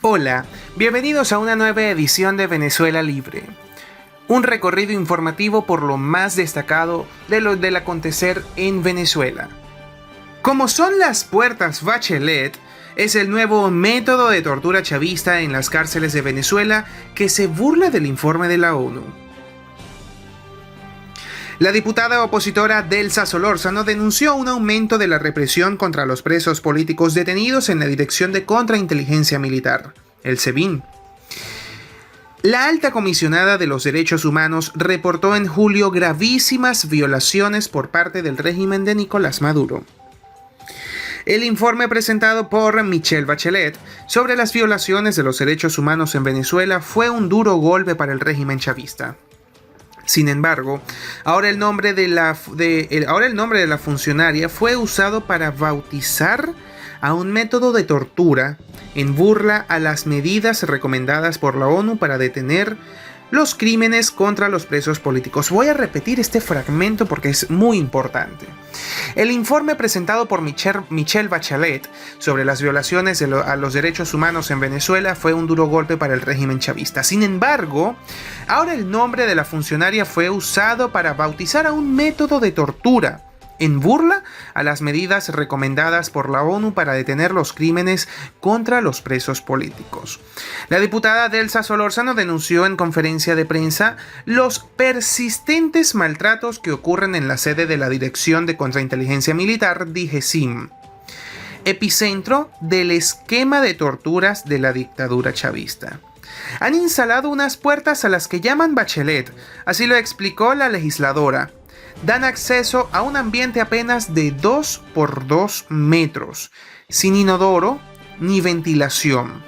Hola, bienvenidos a una nueva edición de Venezuela Libre. Un recorrido informativo por lo más destacado del acontecer en Venezuela. Como son las puertas Bachelet, es el nuevo método de tortura chavista en las cárceles de Venezuela que se burla del informe de la ONU. La diputada opositora Delsa Solórzano denunció un aumento de la represión contra los presos políticos detenidos en la Dirección de Contrainteligencia Militar, el SEBIN. La alta comisionada de los derechos humanos reportó en julio gravísimas violaciones por parte del régimen de Nicolás Maduro. El informe presentado por Michelle Bachelet sobre las violaciones de los derechos humanos en Venezuela fue un duro golpe para el régimen chavista. Sin embargo, ahora el nombre de la funcionaria fue usado para bautizar a un método de tortura en burla a las medidas recomendadas por la ONU para detener los crímenes contra los presos políticos. Voy a repetir este fragmento porque es muy importante. El informe presentado por Michelle Bachelet sobre las violaciones a los derechos humanos en Venezuela fue un duro golpe para el régimen chavista. Sin embargo, ahora el nombre de la funcionaria fue usado para bautizar a un método de tortura en burla a las medidas recomendadas por la ONU para detener los crímenes contra los presos políticos. La diputada Delsa Solórzano denunció en conferencia de prensa los persistentes maltratos que ocurren en la sede de la Dirección de Contrainteligencia Militar, DIGESIM, epicentro del esquema de torturas de la dictadura chavista. Han instalado unas puertas a las que llaman Bachelet, así lo explicó la legisladora. Dan acceso a un ambiente apenas de 2 por 2 metros, sin inodoro ni ventilación.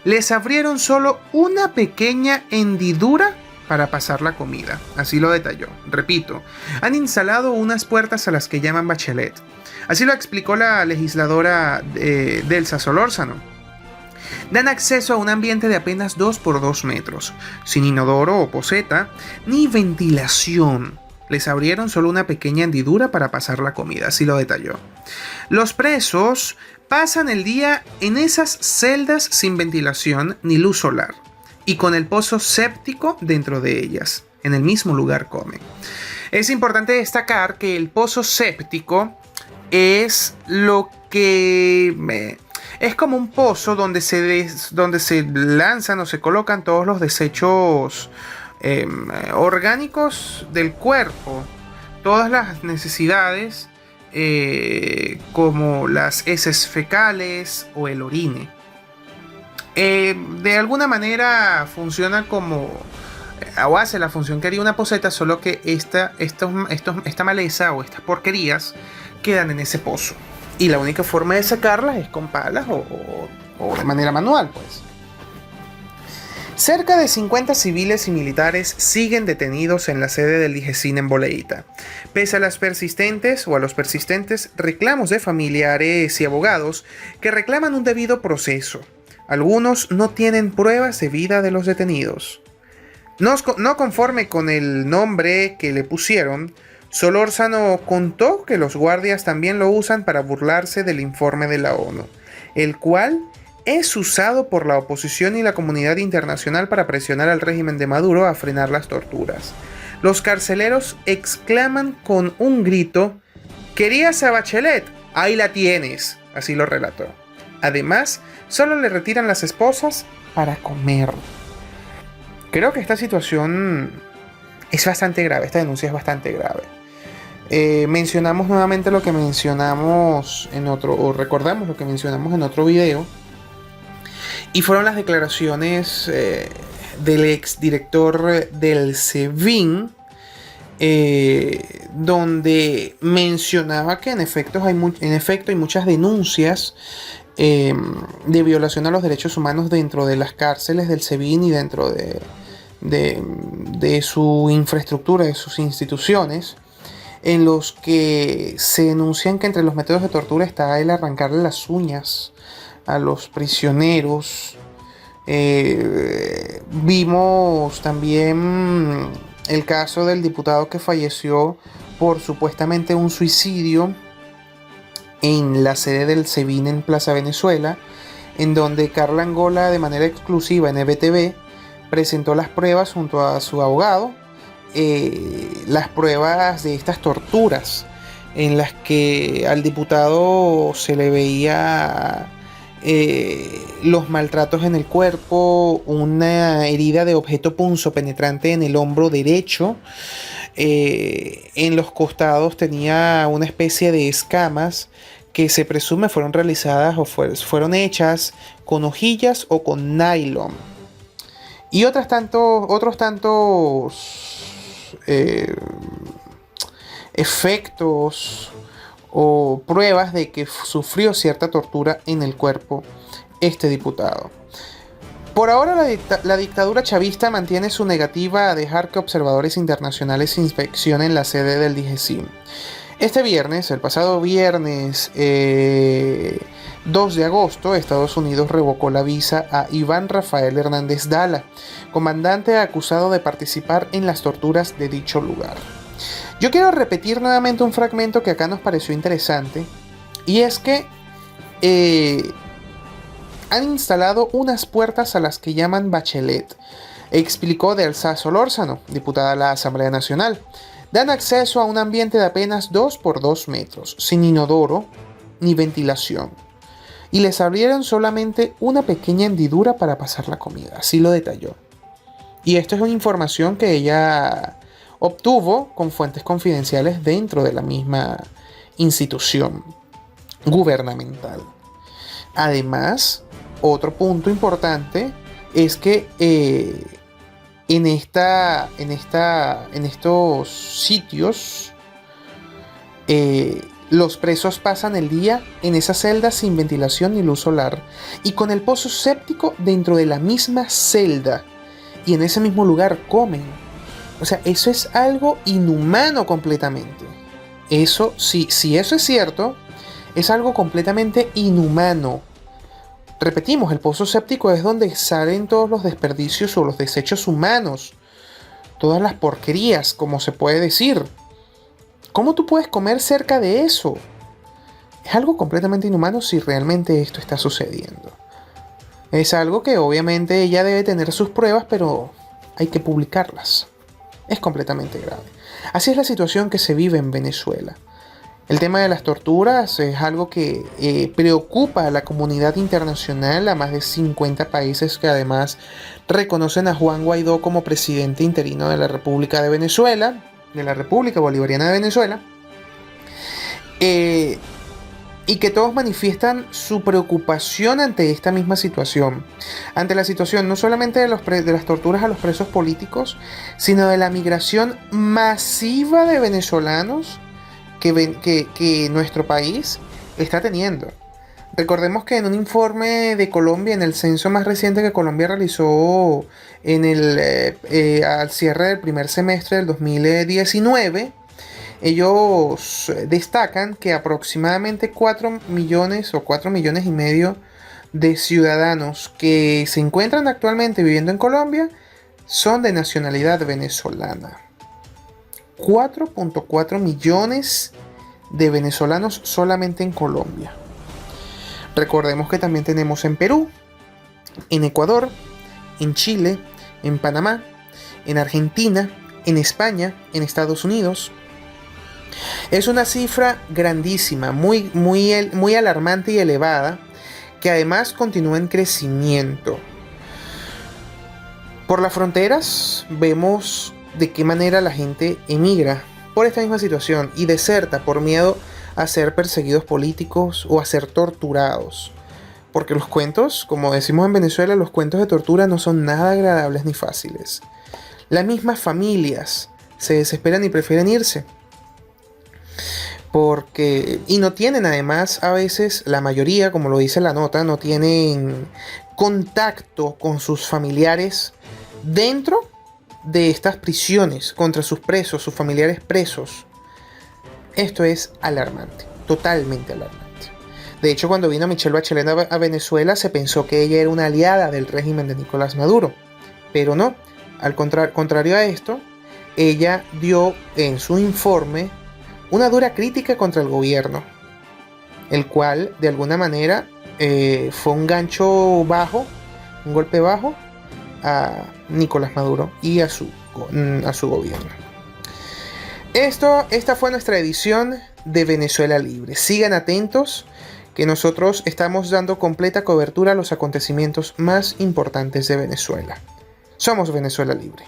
Les abrieron solo una pequeña hendidura para pasar la comida, así lo detalló. Repito, han instalado unas puertas a las que llaman Bachelet. Así lo explicó la legisladora Delsa Solórzano. Dan acceso a un ambiente de apenas 2 por 2 metros, sin inodoro o poceta, ni ventilación. Les abrieron solo una pequeña hendidura para pasar la comida, así lo detalló. Los presos pasan el día en esas celdas sin ventilación ni luz solar y con el pozo séptico dentro de ellas. En el mismo lugar comen. Es importante destacar que el pozo séptico es lo que es como un pozo donde se lanzan o se colocan todos los desechos orgánicos del cuerpo, todas las necesidades como las heces fecales o el orine. De alguna manera funciona como o hace la función que haría una poceta, solo que esta maleza o estas porquerías quedan en ese pozo y la única forma de sacarlas es con palas o de manera manual, pues. Cerca de 50 civiles y militares siguen detenidos en la sede del DIGESIM en Boleíta, pese a los persistentes reclamos de familiares y abogados que reclaman un debido proceso. Algunos no tienen pruebas de vida de los detenidos. No conforme con el nombre que le pusieron, Solórzano contó que los guardias también lo usan para burlarse del informe de la ONU, el cual es usado por la oposición y la comunidad internacional para presionar al régimen de Maduro a frenar las torturas. Los carceleros exclaman con un grito: «¿Querías a Bachelet? Ahí la tienes», así lo relató. Además, solo le retiran las esposas para comer. Creo que esta situación es bastante grave, esta denuncia es bastante grave. Mencionamos nuevamente lo que mencionamos recordamos lo que mencionamos en otro video. Y fueron las declaraciones del exdirector del SEBIN, donde mencionaba que en efecto hay muchas denuncias de violación a los derechos humanos dentro de las cárceles del SEBIN y dentro de su infraestructura, de sus instituciones, en los que se denuncian que entre los métodos de tortura está el arrancarle las uñas a los prisioneros. Vimos también el caso del diputado que falleció por supuestamente un suicidio en la sede del SEBIN en Plaza Venezuela, en donde Carla Angola de manera exclusiva en EBTV presentó las pruebas junto a su abogado, las pruebas de estas torturas en las que al diputado se le veía los maltratos en el cuerpo, una herida de objeto punzopenetrante en el hombro derecho, en los costados tenía una especie de escamas que se presume fueron realizadas o fueron hechas con hojillas o con nylon. Y otros tantos efectos o pruebas de que sufrió cierta tortura en el cuerpo este diputado. Por ahora la dictadura chavista mantiene su negativa a dejar que observadores internacionales inspeccionen la sede del DGCIM. Este viernes, el pasado viernes 2 de agosto, Estados Unidos revocó la visa a Iván Rafael Hernández Dala, comandante acusado de participar en las torturas de dicho lugar. Yo quiero repetir nuevamente un fragmento que acá nos pareció interesante, y es que han instalado unas puertas a las que llaman Bachelet, explicó Delsa Solórzano, diputada a la Asamblea Nacional. Dan acceso a un ambiente de apenas 2 por 2 metros, sin inodoro ni ventilación. Y les abrieron solamente una pequeña hendidura para pasar la comida, así lo detalló. Y esto es una información que ella obtuvo con fuentes confidenciales dentro de la misma institución gubernamental. Además, otro punto importante es que en estos sitios los presos pasan el día en esas celdas sin ventilación ni luz solar y con el pozo séptico dentro de la misma celda, y en ese mismo lugar comen. O sea, eso es algo inhumano completamente. Eso, si eso es cierto, es algo completamente inhumano. Repetimos, el pozo séptico es donde salen todos los desperdicios o los desechos humanos, todas las porquerías, como se puede decir. ¿Cómo tú puedes comer cerca de eso? Es algo completamente inhumano si realmente esto está sucediendo. Es algo que obviamente ella debe tener sus pruebas, pero hay que publicarlas. Es completamente grave. Así es la situación que se vive en Venezuela. El tema de las torturas es algo que preocupa a la comunidad internacional, a más de 50 países que además reconocen a Juan Guaidó como presidente interino de la República de Venezuela, de la República Bolivariana de Venezuela, y que todos manifiestan su preocupación ante esta misma situación, ante la situación no solamente de las torturas a los presos políticos, sino de la migración masiva de venezolanos que nuestro país está teniendo. Recordemos que en un informe de Colombia, en el censo más reciente que Colombia realizó al cierre del primer semestre del 2019, ellos destacan que aproximadamente 4 millones o 4 millones y medio de ciudadanos que se encuentran actualmente viviendo en Colombia son de nacionalidad venezolana. 4.4 millones de venezolanos solamente en Colombia. Recordemos que también tenemos en Perú, en Ecuador, en Chile, en Panamá, en Argentina, en España, en Estados Unidos. Es una cifra grandísima, muy alarmante y elevada, que además continúa en crecimiento. Por las fronteras vemos de qué manera la gente emigra por esta misma situación y deserta por miedo a ser perseguidos políticos o a ser torturados. Porque los cuentos, como decimos en Venezuela, los cuentos de tortura no son nada agradables ni fáciles. Las mismas familias se desesperan y prefieren irse. Y no tienen, además, a veces, la mayoría, como lo dice la nota, no tienen contacto con sus familiares dentro de estas prisiones, contra sus presos, sus familiares presos. Esto es alarmante, totalmente alarmante. De hecho, cuando vino Michelle Bachelet a Venezuela, se pensó que ella era una aliada del régimen de Nicolás Maduro, pero no. Al contrario a esto, ella dio en su informe una dura crítica contra el gobierno, el cual de alguna manera fue un gancho bajo, un golpe bajo a Nicolás Maduro y a su gobierno. Esta fue nuestra edición de Venezuela Libre. Sigan atentos, que nosotros estamos dando completa cobertura a los acontecimientos más importantes de Venezuela. Somos Venezuela Libre.